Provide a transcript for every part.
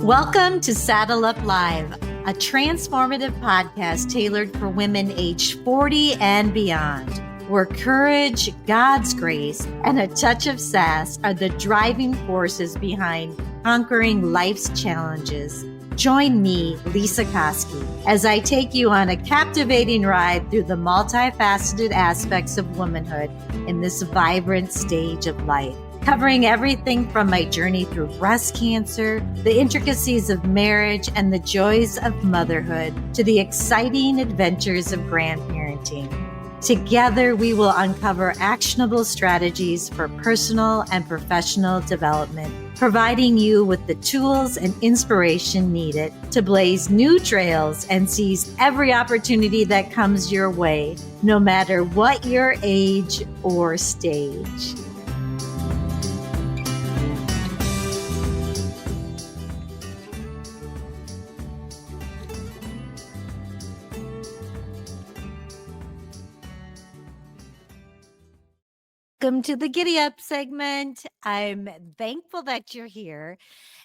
Welcome to Saddle Up Live, a transformative podcast tailored for women aged 40 and beyond, where courage, God's grace, and a touch of sass are the driving forces behind conquering life's challenges. Join me, Lesa, as I take you on a captivating ride through the multifaceted aspects of womanhood in this vibrant stage of life, covering everything from my journey through breast cancer, the intricacies of marriage, and the joys of motherhood, to the exciting adventures of grandparenting. Together, we will uncover actionable strategies for personal and professional development, providing you with the tools and inspiration needed to blaze new trails and seize every opportunity that comes your way, no matter what your age or stage. Welcome to the Giddy Up segment. I'm thankful that you're here.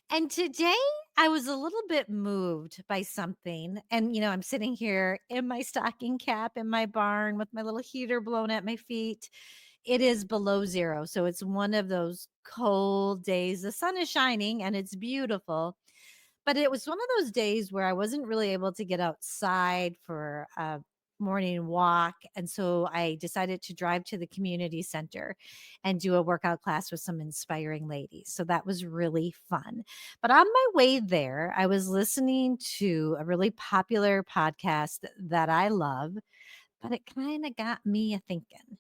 And today I was a little bit moved by something. And, I'm sitting here in my stocking cap in my barn with my little heater blown at my feet. It is below zero. So it's one of those cold days. The sun is shining and it's beautiful. But it was one of those days where I wasn't really able to get outside for a morning walk. And so I decided to drive to the community center and do a workout class with some inspiring ladies. So that was really fun. But on my way there, I was listening to a really popular podcast that I love, but it kind of got me a thinking.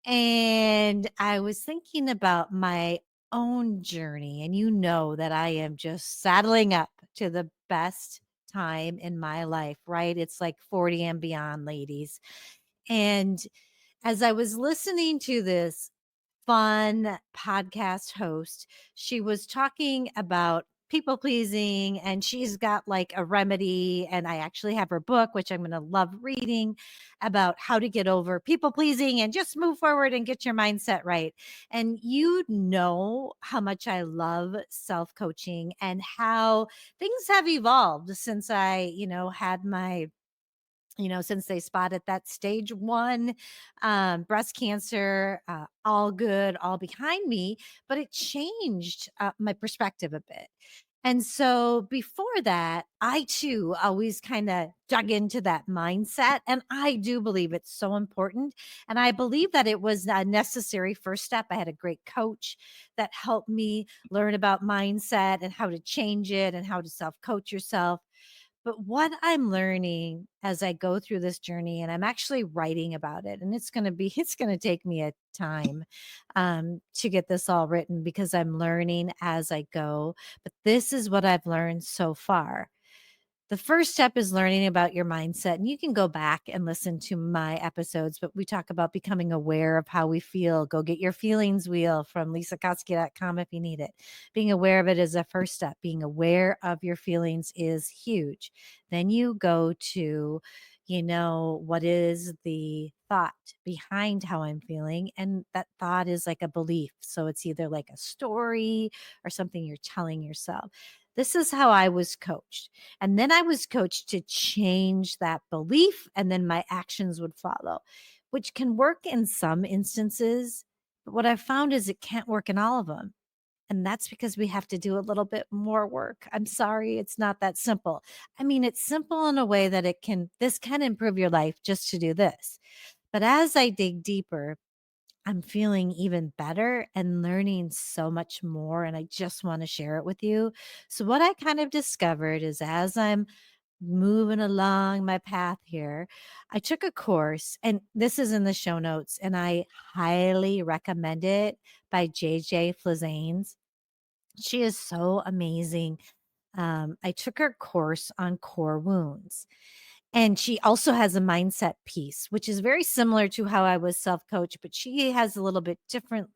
And I was thinking about my own journey. And you know that I am just saddling up to the best time in my life, right? It's like 40 and beyond, ladies. And as I was listening to this fun podcast host, she was talking about people pleasing, and she's got like a remedy. And I actually have her book, which I'm going to love reading, about how to get over people pleasing and just move forward and get your mindset right. And you know how much I love self coaching and how things have evolved since I, had my since they spotted that stage 1 breast cancer, all good, all behind me, but it changed my perspective a bit. And so before that, I too always kind of dug into that mindset. And I do believe it's so important. And I believe that it was a necessary first step. I had a great coach that helped me learn about mindset and how to change it and how to self coach yourself. But what I'm learning as I go through this journey, and I'm actually writing about it, and it's going to take me a time to get this all written because I'm learning as I go. But this is what I've learned so far. The first step is learning about your mindset. And you can go back and listen to my episodes, but we talk about becoming aware of how we feel. Go get your feelings wheel from LesaKotsky.com if you need it. Being aware of it is a first step. Being aware of your feelings is huge. Then you go to, what is the thought behind how I'm feeling? And that thought is like a belief. So it's either like a story or something you're telling yourself. This is how I was coached. And then I was coached to change that belief, and then my actions would follow, which can work in some instances. But what I've found is it can't work in all of them. And that's because we have to do a little bit more work. I'm sorry, it's not that simple. I mean, it's simple in a way that this can improve your life just to do this. But as I dig deeper, I'm feeling even better and learning so much more. And I just want to share it with you. So, what I kind of discovered is as I'm moving along my path here, I took a course, and this is in the show notes, and I highly recommend it, by JJ Flizanes. She is so amazing. I took her course on core wounds. And she also has a mindset piece, which is very similar to how I was self-coached, but she has a little bit different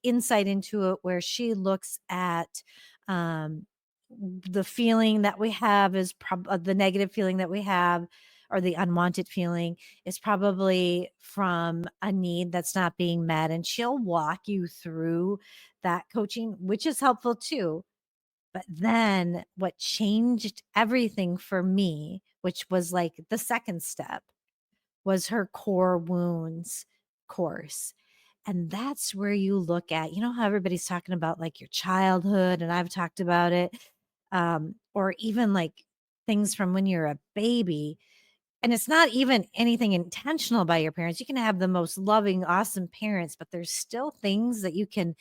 insight into it, where she looks at the feeling that we have is the negative feeling that we have, or the unwanted feeling, is probably from a need that's not being met. And she'll walk you through that coaching, which is helpful too. But then what changed everything for me, which was like the second step, was her core wounds course. And that's where you look at, you know, how everybody's talking about like your childhood, and I've talked about it, or even like things from when you're a baby. And it's not even anything intentional by your parents. You can have the most loving, awesome parents, but there's still things that you can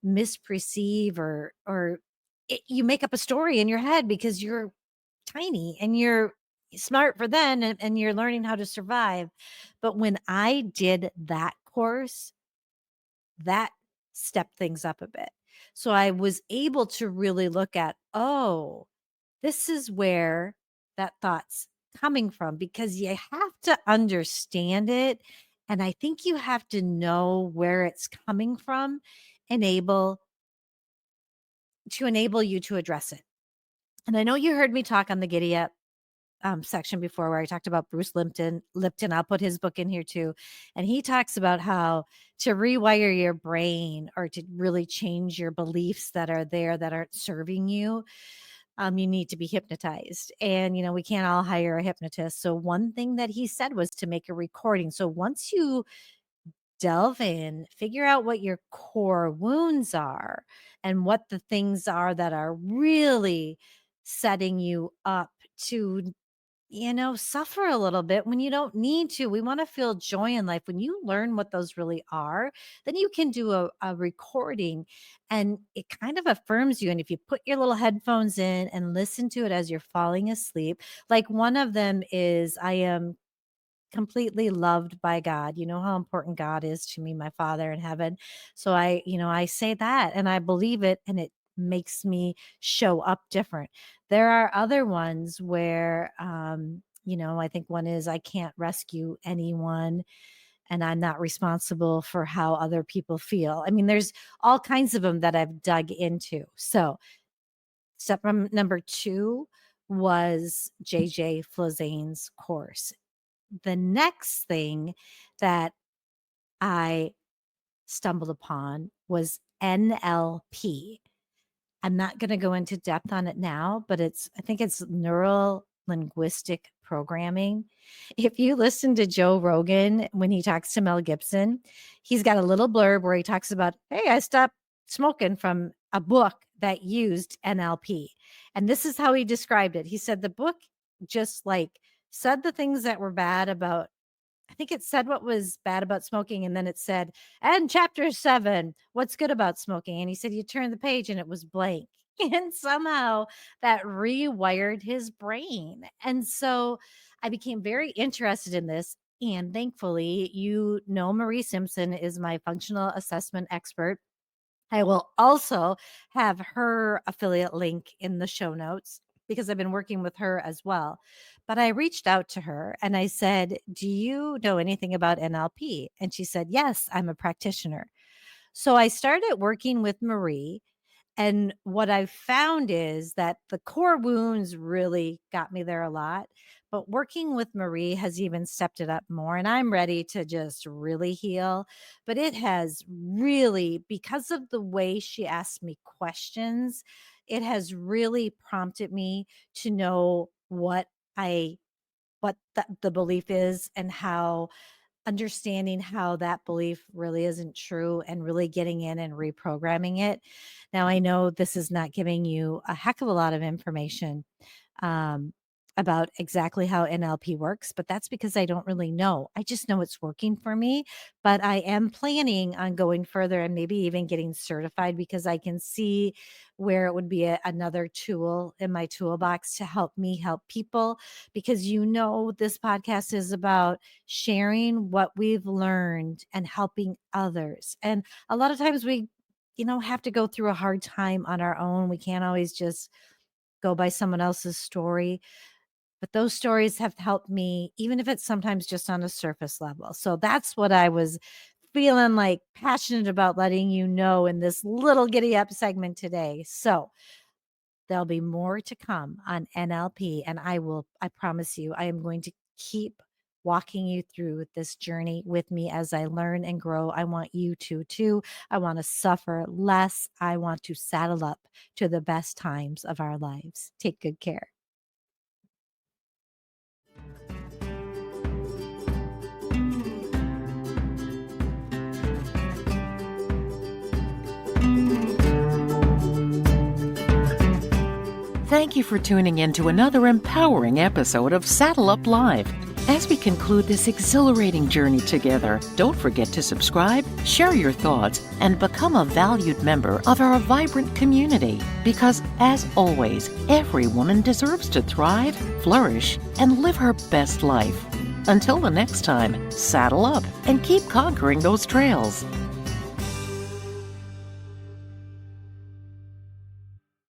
misperceive, or you make up a story in your head because you're tiny and you're smart for then, and you're learning how to survive. But when I did that course, that stepped things up a bit. So I was able to really look at, oh, this is where that thought's coming from, because you have to understand it. And I think you have to know where it's coming from and able to enable you to address it. And I know you heard me talk on the Giddy Up section before, where I talked about Bruce Lipton. I'll put his book in here too. And he talks about how to rewire your brain, or to really change your beliefs that are there that aren't serving you, you need to be hypnotized. And, we can't all hire a hypnotist. So one thing that he said was to make a recording. So once you delve in, figure out what your core wounds are and what the things are that are really setting you up to, suffer a little bit when you don't need to. We want to feel joy in life. When you learn what those really are, then you can do a recording, and it kind of affirms you. And if you put your little headphones in and listen to it as you're falling asleep, like one of them is, I am completely loved by God. You know how important God is to me, my Father in heaven. So I say that and I believe it, and it makes me show up different. There are other ones where, I think one is, I can't rescue anyone and I'm not responsible for how other people feel. I mean, there's all kinds of them that I've dug into. So step number 2 was JJ Flizanes' course. The next thing that I stumbled upon was NLP. I'm not going to go into depth on it now, but I think it's neuro linguistic programming. If you listen to Joe Rogan when he talks to Mel Gibson, he's got a little blurb where he talks about, hey, I stopped smoking from a book that used NLP. And this is how he described it. He said the book just like said the things that were bad about, I think it said what was bad about smoking, and then it said, and chapter 7, what's good about smoking. And he said, you turn the page and it was blank. And somehow that rewired his brain. And so I became very interested in this. And thankfully, Marie Simpson is my functional assessment expert. I will also have her affiliate link in the show notes because I've been working with her as well. But I reached out to her and I said, do you know anything about NLP? And she said, yes, I'm a practitioner. So I started working with Marie, and what I've found is that the core wounds really got me there a lot. But working with Marie has even stepped it up more. And I'm ready to just really heal. But it has really, because of the way she asked me questions, it has really prompted me to know what the belief is, and how understanding how that belief really isn't true, and really getting in and reprogramming it. Now, I know this is not giving you a heck of a lot of information, um, about exactly how NLP works, but that's because I don't really know. I just know it's working for me, but I am planning on going further and maybe even getting certified, because I can see where it would be another tool in my toolbox to help me help people. Because this podcast is about sharing what we've learned and helping others. And a lot of times we, have to go through a hard time on our own. We can't always just go by someone else's story, but those stories have helped me, even if it's sometimes just on a surface level. So that's what I was feeling like passionate about letting you know in this little Giddy Up segment today. So there'll be more to come on NLP, and I promise you, I am going to keep walking you through this journey with me as I learn and grow. I want you to too. I want to suffer less. I want to saddle up to the best times of our lives. Take good care. Thank you for tuning in to another empowering episode of Saddle Up Live. As we conclude this exhilarating journey together, don't forget to subscribe, share your thoughts, and become a valued member of our vibrant community. Because, as always, every woman deserves to thrive, flourish, and live her best life. Until the next time, saddle up and keep conquering those trails.